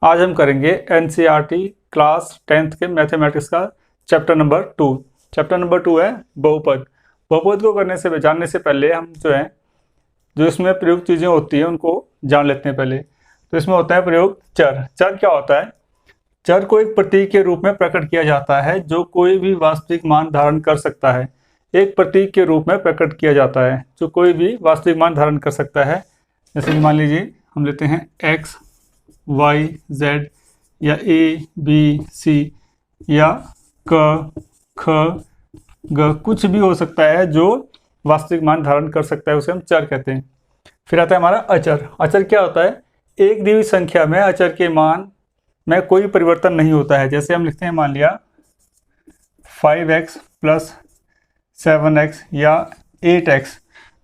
आज हम करेंगे एनसीईआरटी क्लास 10th के मैथमेटिक्स का चैप्टर नंबर 2। चैप्टर नंबर 2 है बहुपद। बहुपद को करने से जानने से पहले हम जो इसमें प्रयुक्त चीज़ें होती हैं उनको जान लेते हैं पहले। तो इसमें होता है प्रयुक्त चर। चर क्या होता है? चर को एक प्रतीक के रूप में प्रकट किया जाता है जो कोई भी वास्तविक मान धारण कर सकता है। एक प्रतीक के रूप में प्रकट किया जाता है जो कोई भी वास्तविक मान धारण कर सकता है। जैसे कि मान लीजिए हम लेते हैं x, y, z या a, b, c या क, ख, ग, कुछ भी हो सकता है जो वास्तविक मान धारण कर सकता है, उसे हम चर कहते हैं। फिर आता है हमारा अचर। अचर क्या होता है? एक दी हुई संख्या में अचर के मान में कोई परिवर्तन नहीं होता है। जैसे हम लिखते हैं, मान लिया 5x + 7x या 8x,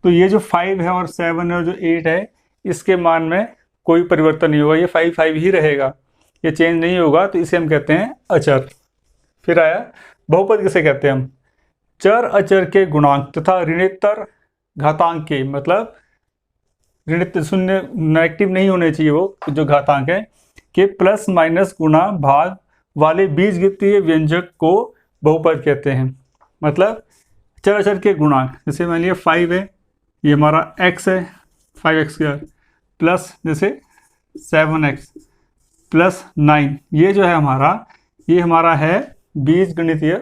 तो ये जो 5 है और 7 है और जो 8 है, इसके मान में कोई परिवर्तन नहीं होगा, ये 5 5 ही रहेगा, ये चेंज नहीं होगा, तो इसे हम कहते हैं अचर। फिर आया बहुपद। किसे कहते हैं हम? चर अचर के गुणांक तथा ऋणोत्तर घातांक के, मतलब ऋण शून्य नेगेटिव नहीं होने चाहिए वो जो घातांक है, के प्लस माइनस गुणा भाग वाले बीजगणितीय व्यंजक को बहुपद कहते हैं। मतलब चर अचर के गुणांक, जैसे मान लिया 5 है, ये हमारा x है 5x² प्लस जैसे 7x प्लस 9, ये जो है ये हमारा है बीजगणितीय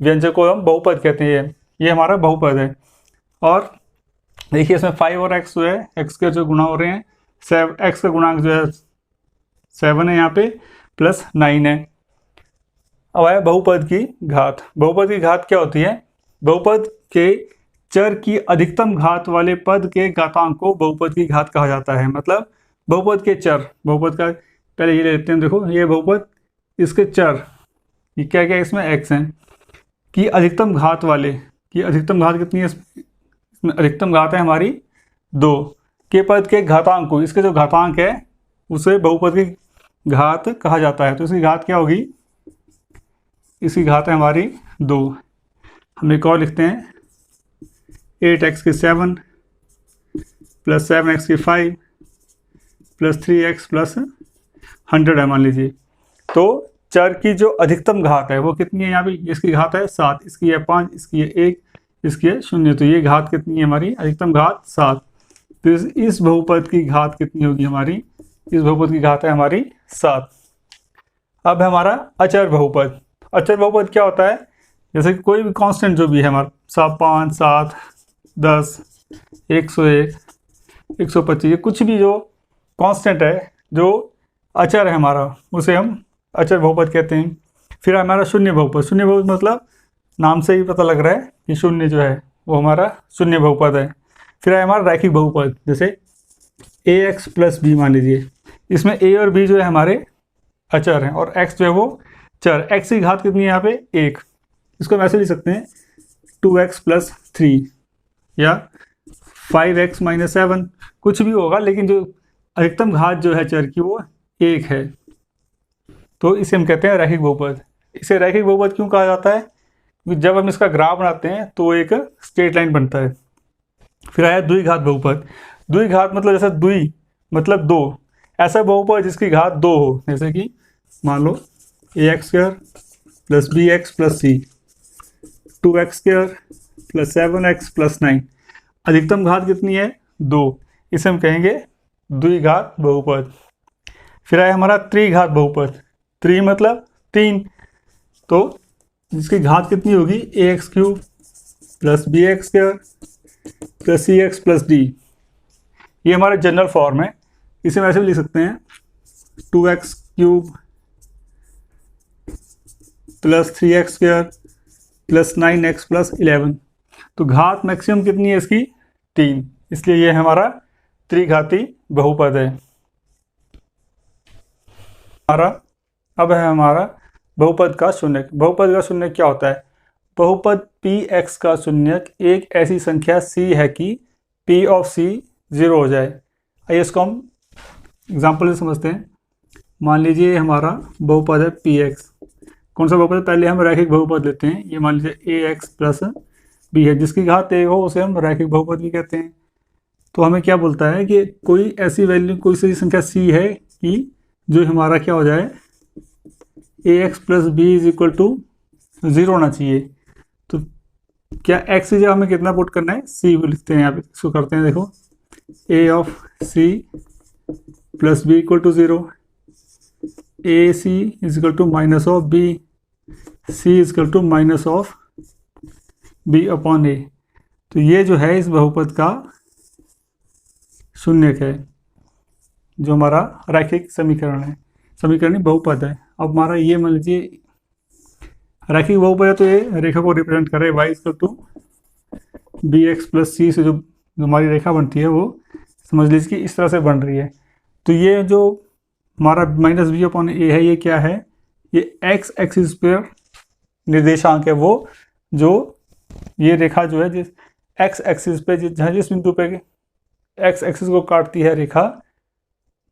व्यंजक को हम बहुपद कहते हैं। ये हमारा बहुपद है। और देखिए इसमें 5 और x जो है, x के जो गुणा हो रहे हैं, x का गुणांक जो है 7 है यहाँ पे, प्लस 9 है। अब आया बहुपद की घात। बहुपद की घात क्या होती है? बहुपद के चर की अधिकतम घात वाले पद के घातांक को बहुपद की घात कहा जाता है। मतलब बहुपद के चर, बहुपद का पहले ये लेते हैं, देखो ये बहुपद, इसके चर, ये क्या क्या इसमें x हैं, की अधिकतम घात वाले, की अधिकतम घात कितनी है इसमें? अधिकतम घात है हमारी 2 के पद के घातांक को, इसके जो घातांक है उसे बहुपद की घात कहा जाता है। तो इसकी घात क्या होगी? इसकी घात है हमारी 2। हम एक और लिखते हैं, 8x की 7 प्लस 7x की 5 प्लस 3x प्लस 100 है मान लीजिए। तो चर की जो अधिकतम घात है वो कितनी है? यहाँ पे इसकी घात है 7, इसकी है 5, इसकी है 1, इसकी है 0, तो ये घात कितनी है हमारी? अधिकतम घात 7। तो इस बहुपद की घात कितनी होगी हमारी? इस बहुपद की घात है हमारी 7। अब है हमारा अचर बहुपद। अचर बहुपद क्या होता है? जैसे कि कोई भी कांस्टेंट जो भी है हमारा, 5, 7, 10, 101, 125, कुछ भी जो कांस्टेंट है, जो अचर है हमारा, उसे हम अचर बहुपद कहते हैं। फिर हमारा शून्य बहुपद। शून्य बहुपद मतलब नाम से ही पता लग रहा है कि शून्य जो है वो हमारा शून्य बहुपद है। फिर है हमारा रैखिक बहुपद। जैसे ax + b मान लीजिए, इसमें a और b जो है हमारे अचर हैं और x जो है वो चर। x की घात कितनी है यहाँ पे? 1। इसको हम ऐसे लिख सकते हैं 2x + 3 या 5x - 7, कुछ भी होगा, लेकिन जो अधिकतम घात जो है चर की वो 1 है। तो इसे हम कहते हैं रैखिक बहुपद। इसे रैखिक बहुपद क्यों कहा जाता है? क्योंकि जब हम इसका ग्राफ बनाते हैं तो एक स्ट्रेट लाइन बनता है। फिर आया द्विघात बहुपद। द्विघात मतलब जैसे द्वि मतलब 2, ऐसा बहुपद जिसकी घात 2 हो। जैसे कि मान लो ax² + bx + c, 2x² + 7x + 9, अधिकतम घात कितनी है? 2। इसे हम कहेंगे द्विघात बहुपद। फिर आया हमारा त्रिघात बहुपद। त्रि मतलब 3, तो जिसकी घात कितनी होगी? ax³ + bx² + cx + d। ये हमारा जनरल फॉर्म है। इसे हम ऐसे भी लिख सकते हैं 2x³ + 3x² + 9x + 11। तो घात मैक्सिमम कितनी है इसकी? 3, इसलिए ये हमारा त्रिघाती बहुपद है हमारा। अब है हमारा बहुपद का शून्यक। बहुपद का शून्यक क्या होता है? बहुपद px का शून्यक एक ऐसी संख्या c है कि p of c 0 हो जाए। आइए इसको हम एग्जाम्पल से समझते हैं। मान लीजिए हमारा बहुपद है px। कौन सा बहुपद? पहले हम रैखिक बहुपद लेते हैं। ये मान लीजिए ax + b है, जिसकी घात 1 हो उसे हम रैखिक बहुपद भी कहते हैं। तो हमें क्या बोलता है कि कोई ऐसी वैल्यू, कोई सी संख्या c है कि जो हमारा क्या हो जाए ax plus B is equal to 0 होना चाहिए। तो क्या x की जगह हमें कितना पुट करना है, c को लिखते हैं यहाँ पे, इसको करते हैं, देखो a of c plus B equal to 0, A C is equal to minus of B, C is equal to minus of B upon A. तो ये जो है इस बहुपद का शून्यक है, जो हमारा रैखिक समीकरण है, समीकरण बहुपद है। अब हमारा ये मान लीजिए रैखिक बहुपद है, तो ये रेखा को रिप्रेजेंट करे y equal to b x plus c से जो हमारी रेखा बनती है वो समझ लीजिए कि इस तरह से बन रही है। तो ये जो हमारा माइनस बी अपॉन ए है, ये क्या है, ये एक्स एक्सिस पर निर्देशांक है, वो जो ये रेखा जो है जिस एक्स एक्सिस पे जहाँ जिस बिंदु पे एक्स एक्सिस को काटती है रेखा,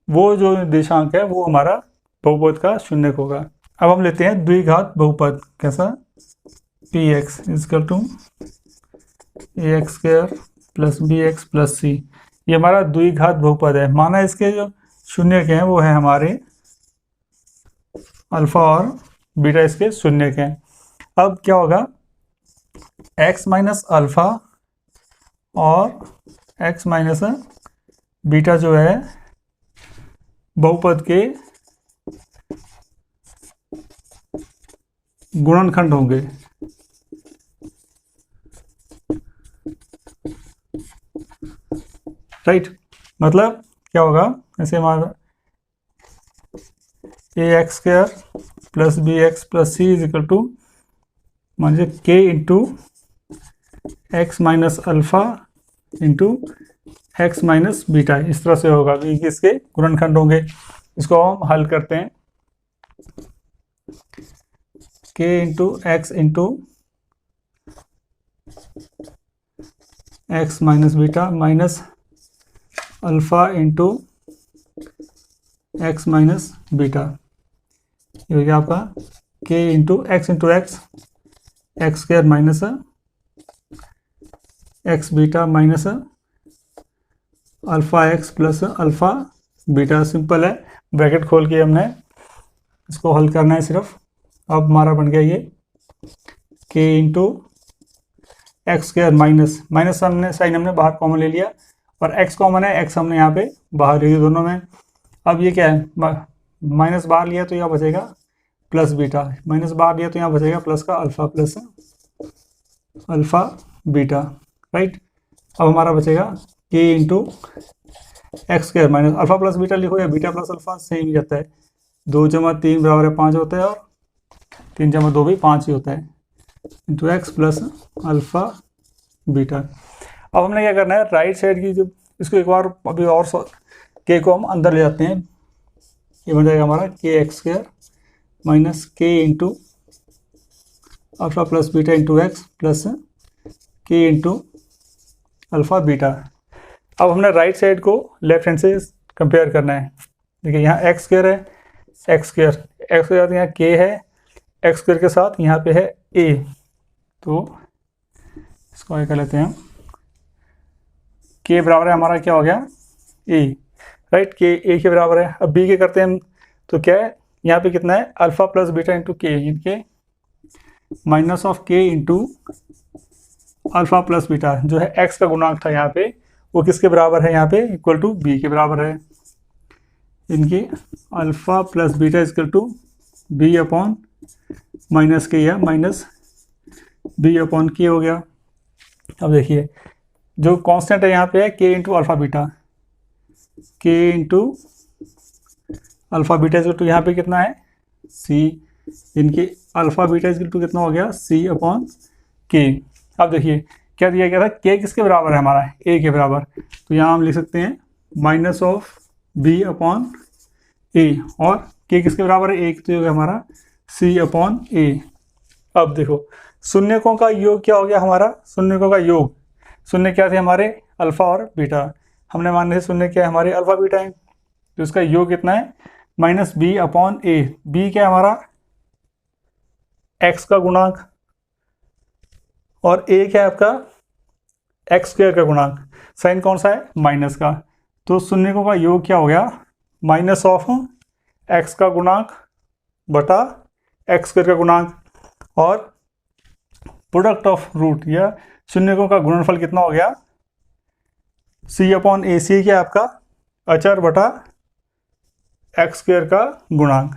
वो जो निर्देशांक है वो हमारा बहुपद का शून्यक होगा। अब हम लेते हैं द्विघात बहुपद, कैसा, p x is equal to a x square plus b x plus c, ये हमारा द्विघात बहुपद है। माना इसके जो शून्यक हैं वो है हमारे अल्फा और बीटा, इसके शून्यक हैं। अब क्या होगा, x माइनस अल्फा और x माइनस बीटा जो है बहुपद के गुणनखंड होंगे। राइट, मतलब क्या होगा, ऐसे हमारा a x square plus b x plus c is equal to मान लीजिए k into x minus alpha into x minus beta, इस तरह से होगा, क्योंकि इसके गुणनखंड होंगे। इसको हम हल करते हैं, के into x minus beta minus alpha into x minus beta, ये हो गया आपका के into x x square minus x beta minus alpha x plus alpha beta. Simple है, ब्रैकेट खोल के हमने इसको हल करना है सिर्फ। अब हमारा बन गया ये के इंटू एक्स स्क्वायर माइनस हमने साइन हमने बाहर कॉमन ले लिया, और एक्स कॉमन है, एक्स हमने यहाँ पे बाहर ले लिया दोनों में। अब ये क्या है, माइनस बाहर लिया तो यहाँ बचेगा प्लस बीटा, माइनस बाहर लिया तो यहाँ बचेगा प्लस का alpha plus alpha beta. Right, अब हमारा बचेगा के into x square minus alpha plus beta लिखो या बीटा प्लस अल्फा सेम ही जाता है, 2 जमा 3 बराबर है 5 होता है, और 3 जमा 2 भी 5 ही होता है, into x plus alpha beta. अब हमने क्या करना है, राइट साइड की जो इसको एक बार अभी और के को हम अंदर ले जाते हैं, ये बन जाएगा हमारा के एक्स स्क्वायर माइनस के into alpha plus beta into x plus के इंटू अल्फा बीटा। अब हमने राइट साइड को लेफ्ट हैंड से कंपेयर करना है। देखिए यहाँ एक्स स्क्वायर है, एक्स स्क्वायर यहाँ के है, एक्स स्क्वायर के साथ यहाँ पे है ए, तो इसको आगे कर लेते हैं, के बराबर है हमारा क्या हो गया ए। राइट, के ए के बराबर है। अब बी के करते हैं हम, तो क्या है यहाँ पे कितना है, अल्फा प्लस बीटा इंटू के, इनके माइनस ऑफ के इंटू अल्फा प्लस बीटा, जो है एक्स का गुणांक था यहाँ पे, वो किसके बराबर है, यहाँ पे इक्वल टू बी के बराबर है। इनकी alpha plus beta equal to B upon minus K, या माइनस बी अपॉन के हो गया। अब देखिए जो कांस्टेंट है यहाँ पे है K into alpha beta, K into alpha beta equal to यहाँ पे कितना है सी, इनके अल्फा बीटा इक्वल टू कितना हो गया सी अपॉन के। अब देखिए क्या दिया गया था, के किसके बराबर है हमारा, ए के बराबर, तो यहाँ हम लिख सकते हैं माइनस ऑफ बी अपॉन ए, और के किसके बराबर है, ए तो होगा हमारा सी अपॉन ए। अब देखो शून्यकों का योग क्या हो गया हमारा, शून्यकों का योग, शून्य क्या थे हमारे अल्फा और बीटा, हमने मानने से शून्य क्या है हमारे अल्फा बीटा है, तो इसका योग कितना है माइनस बी अपॉन ए। बी क्या है हमारा एक्स का गुणांक, और ए क्या है आपका एक्स स्क्वायर का गुणांक, साइन कौन सा है माइनस का, तो शून्यकों का योग क्या हो गया माइनस ऑफ एक्स का गुणांक बटा एक्स स्क्वायर का गुणांक, और प्रोडक्ट ऑफ रूट या शून्यकों का गुणनफल कितना हो गया, सी अपॉन ए। सी क्या आपका अचर बटा एक्स स्क्वायर का गुणांक।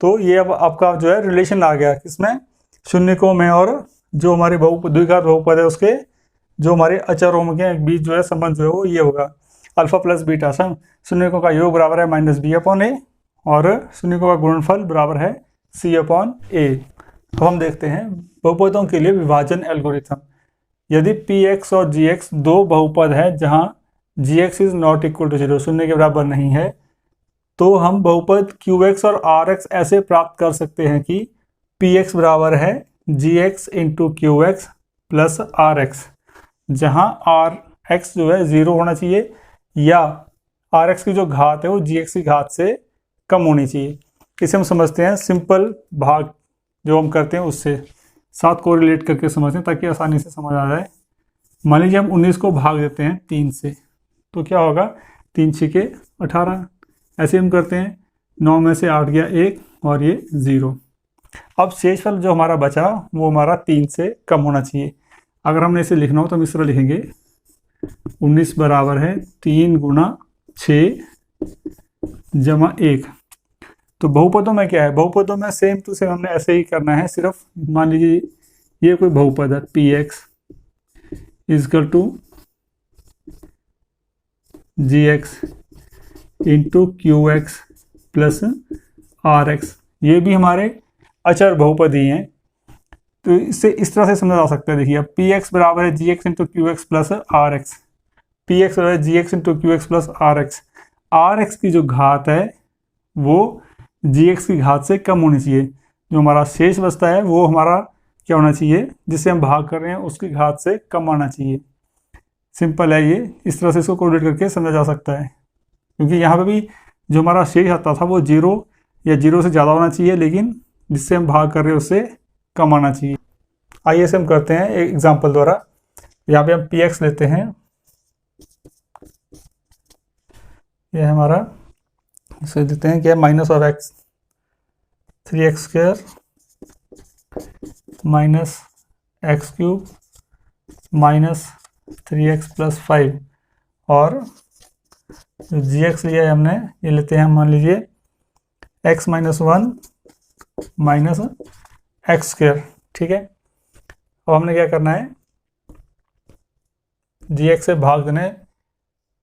तो ये अब आपका जो है रिलेशन आ गया किसमें, शून्यकों में, और जो हमारे द्विघात बहुपद है उसके जो हमारे अचरों के बीच जो है संबंध जो है वो ये होगा अल्फा प्लस बीटा सम शून्यकों का योग बराबर है माइनस बी अपॉन ए, और शून्यकों का गुणनफल बराबर है सी अपॉन ए। अब हम देखते हैं बहुपदों के लिए विभाजन एल्गोरिथम। यदि पी एक्स और जी एक्स दो बहुपद है जहां g x is not equal to 0, शून्य के बराबर नहीं है, तो हम बहुपद क्यू एक्स और आर एक्स ऐसे प्राप्त कर सकते हैं कि पी एक्स बराबर है g x into Q x plus are x, जहाँ आर एक्स जो है 0 होना चाहिए या आर एक्स की जो घात है वो जी एक्स की घात से कम होनी चाहिए। इसे हम समझते हैं सिंपल भाग जो हम करते हैं उससे साथ को रिलेट करके समझते हैं ताकि आसानी से समझ आ जाए। मान लीजिए हम 19 को भाग देते हैं 3 से, तो क्या होगा 3 छिके 18। ऐसे हम करते हैं 9 में से 8 गया 1 और ये 0। अब शेषफल जो हमारा बचा वो हमारा 3 से कम होना चाहिए। अगर हमने इसे लिखना हो तो हम इस तरह लिखेंगे 19 बराबर है 3 गुणा 6 जमा 1। तो बहुपदों में क्या है, बहुपदों में सेम टू सेम हमने ऐसे ही करना है, सिर्फ मान लीजिए ये कोई बहुपद है P x is equal to G x into Q x plus are X, ये भी हमारे अचर बहुपद ही हैं। तो इससे इस तरह से समझा जा सकता है, देखिए अब पी एक्स बराबर है g x into Q x plus are x, p x बराबर है g x into Q x plus are x. R x की जो घात है वो जी एक्स की घात से कम होनी चाहिए, जो हमारा शेष बचता है वो हमारा क्या होना चाहिए, जिससे हम भाग कर रहे हैं उसकी घात से कम आना चाहिए। सिंपल है ये, इस तरह से इसको कोरिलेट करके समझा जा सकता है, क्योंकि यहाँ पे भी जो हमारा शेष आता था वो 0 या 0 से ज़्यादा होना चाहिए, लेकिन जिससे हम भाग कर रहे हैं उससे कम आना चाहिए। आइए इसे हम करते हैं एक एग्जाम्पल द्वारा। यहाँ पे हम पी एक्स लेते हैं, यह हमारा इसे देते हैं क्या minus of x 3x square minus x cube minus 3x plus 5, और जो जी एक्स लिया है हमने ये लेते हैं, मान लीजिए x minus 1 minus x square. ठीक है, अब हमने क्या करना है, जी एक्स से भाग देना है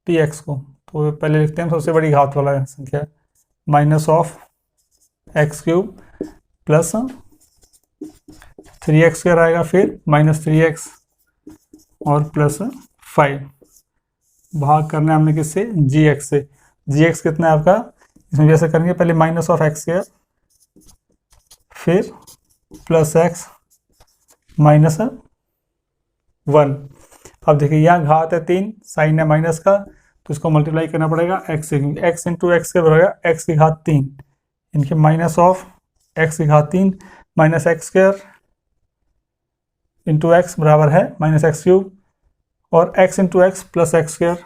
पी एक्स को। तो पहले लिखते हैं सबसे बड़ी घात वाला संख्या minus of x cube plus 3x square आएगा, फिर माइनस 3x और प्लस 5। भाग करना है हमने किससे, जी एक्स से। जी एक्स कितना है आपका, इसमें जैसे करेंगे पहले माइनस ऑफ एक्स स्क्वायर फिर प्लस एक्स माइनस 1। अब देखिए यहाँ घात है 3, साइन है माइनस का, तो इसको मल्टीप्लाई करना पड़ेगा एक्स से, क्योंकि एक्स इंटू एक्स के बराबर एक्स की घात 3, इनके माइनस ऑफ एक्स की घात 3 minus x square into x बराबर है माइनस एक्स क्यूब, और x into x plus x square,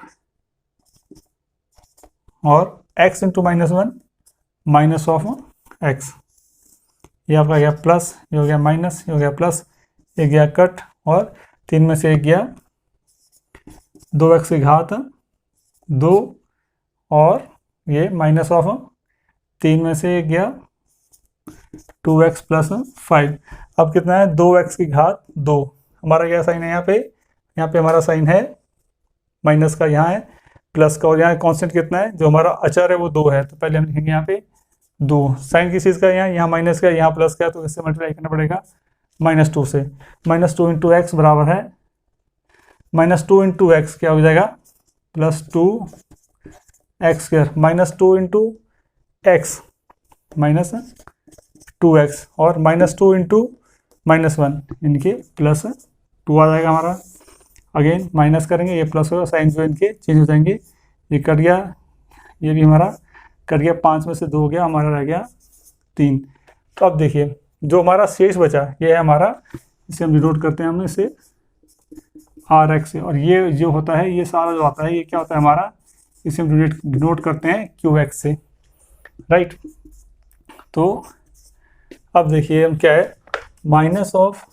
और x into minus 1 minus of x. ये आपका गया प्लस, ये हो गया माइनस, ये हो गया प्लस, ये गया कट, और 3 में से एक गया 2x की घात 2, और ये माइनस ऑफ 3 में से एक गया 2x प्लस 5। अब कितना है 2x की घात 2। हमारा क्या साइन है यहाँ पे हमारा साइन है माइनस का, यहाँ है प्लस का, और यहाँ कांस्टेंट कितना है, जो हमारा अचर है वो 2 है। तो पहले हम लिखेंगे यहाँ पे 2, साइन किस चीज़ का है, यहाँ माइनस का, यहाँ प्लस का, तो इससे मल्टीप्लाई करना पड़ेगा -2 से। -2 इंटू एक्स बराबर है -2 इंटू एक्स क्या हो जाएगा +2 x square, -2 into x -2x, और -2 इंटू -1 इनके +2 आ जाएगा हमारा। अगेन माइनस करेंगे, ये प्लस होगा, साइन जो इनके चेंज हो जाएंगे, ये कट गया, ये भी हमारा कट गया, 5 में से 2 हो गया, हमारा रह गया 3। तो अब देखिए जो हमारा शेष बचा ये है हमारा, इसे हम डिनोट करते हैं हमने इसे आर एक्स से, और ये जो होता है ये सारा जो आता है ये क्या होता है हमारा, इसे हम डिनोट करते हैं क्यू एक्स से। राइट। तो अब देखिए हम क्या है, minus of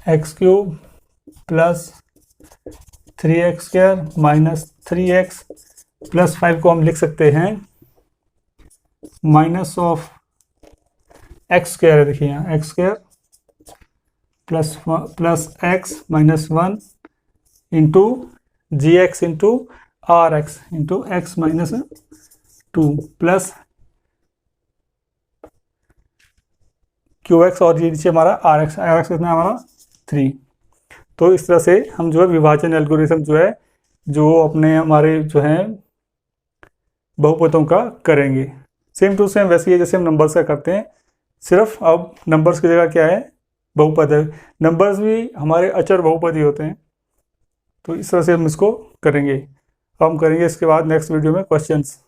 x cube plus 3x² minus 3x plus 5 को हम लिख सकते हैं माइनस ऑफ x² है, देखिए यहाँ x² plus x minus 1 into G x into R X into x minus 2 plus Q x और ये नीचे हमारा आर एक्स कितना है हमारा 3। तो इस तरह से हम जो है विभाजन एल्गोरिथम जो है जो अपने हमारे जो है बहुपदों का करेंगे। सेम टू सेम वैसे ही जैसे हम नंबर्स का करते हैं, सिर्फ अब नंबर्स की जगह क्या है, बहुपद है। नंबर्स भी हमारे अचर बहुपद ही होते हैं। तो इस तरह से हम इसको करेंगे। अब हम करेंगे इसके बाद नेक्स्ट वीडियो में क्वेश्चंस।